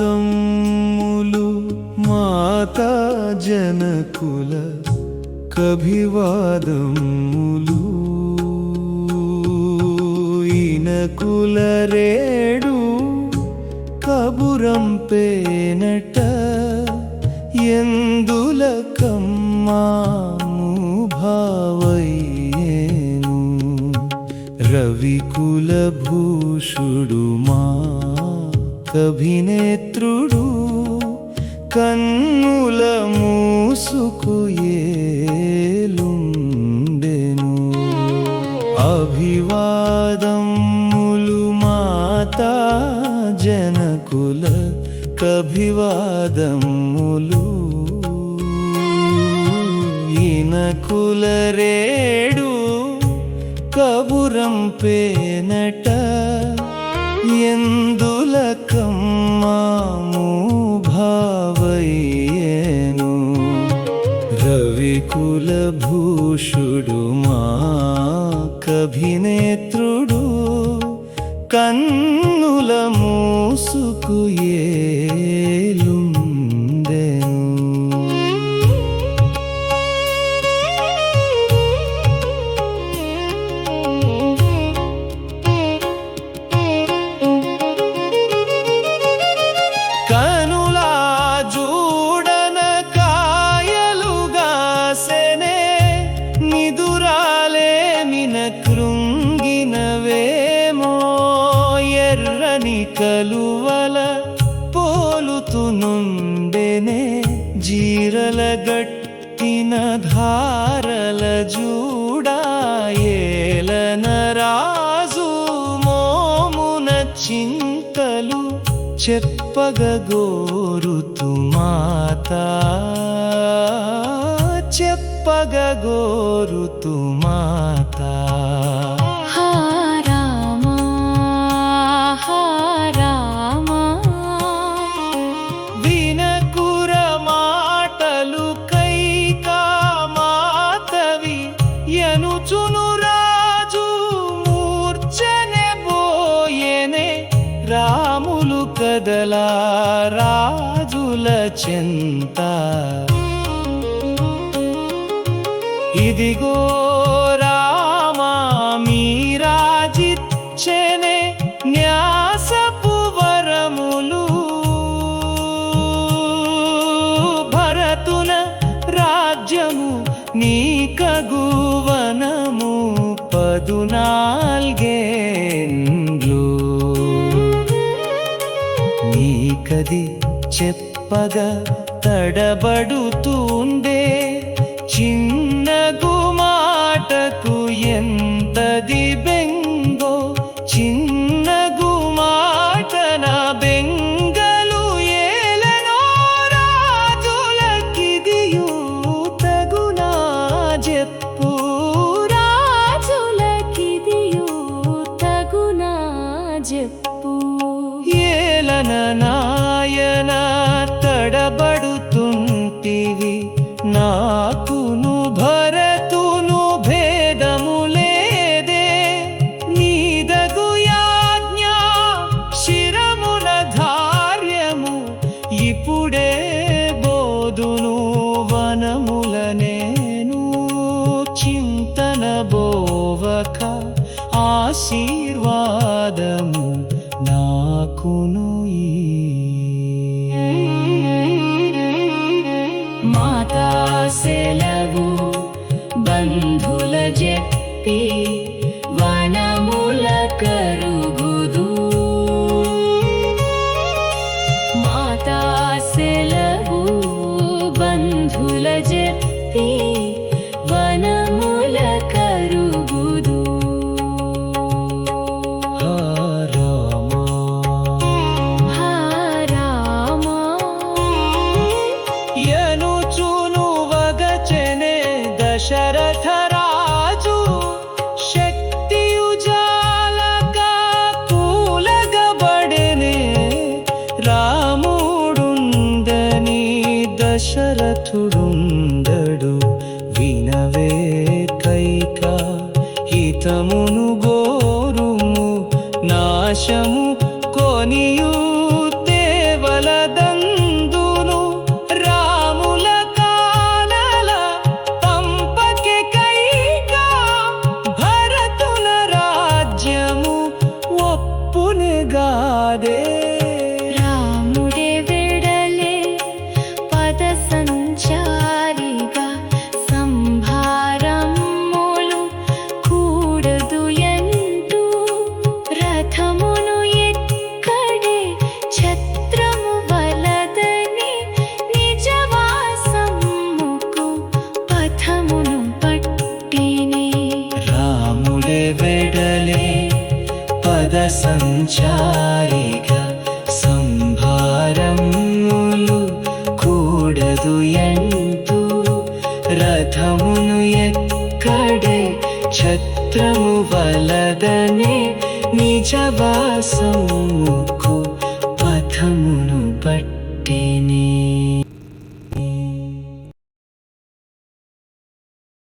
కభివాదములు మాతా జనకుల కభివాదములు ఇనకుల రేడు కబురంపేనట ఎందులకమ్మాము భావయ్యేను రవికుల భూషుడు మా కభినేత్రుడు కన్నుల మూసుకు ఏలుండెను అభివాదములు మాతా జనకుల కభివాదములు ఇనకుల రేడు కబురంపేనట ఎందులకమ్మాము భావయ్యేను రవికుల భూషుడు మా కభినేత్రుడు కన్నుల మూసుకు ఏలుండెను కనులా జూడన కాయలుగాసెనే నిదురాలే నిన కృంగినవేమో ఎర్రని కలువల పోలుతునుండెనే జీరల గట్టిన ధారల జూడాయేలన రాజు మోమున చింతలు చెప్పగగోరుతు మాతా చెప్పగగోరుతు మాతా వినకుర మాటలు కైకా మాతవి యనుచును రాజు మూర్ఛనే పోయేనే రాములు కదలా రాజుల చెంత ఇదిగో రామా మీరాజిచ్చెనే న్యాసపు వరములు భరతున రాజ్యము నీకగువనము 14 నీకది చెప్పగా తడబడుతుండే చిన్నగు మాటకు ఎంతది బెంగో చిన్నగు మాటన బెంగలు ఏలనో రాజులకిదియు తగునా చెప్పు రాజులకిదియు తగునా చెప్పు ఏలన నాయన తడబడుతుంటివి నాకును భరతును భేదము లేదే నీదగు యాజ్ఞ శిరమున ధార్యము ఇప్పుడే బోధును వనముల నేను చింతన బోవక ఆశీర్వాదము నాకును మాతా సెలవు బంధుల చెప్పి వనముల కరుగుదు మాతా సెలవు బంధుల చెప్పి వనముల కరుగుదు దశరథ రాజు శక్తియుజాలక కూలగబడెనే రాముడుందని దశరథుడుండడు వినవే కైకా హితమును గోరుము నాశము కొనియు రథమును ఎక్కడే ఛత్రము వలదనే నిజవాసముకు పథమును పట్టినే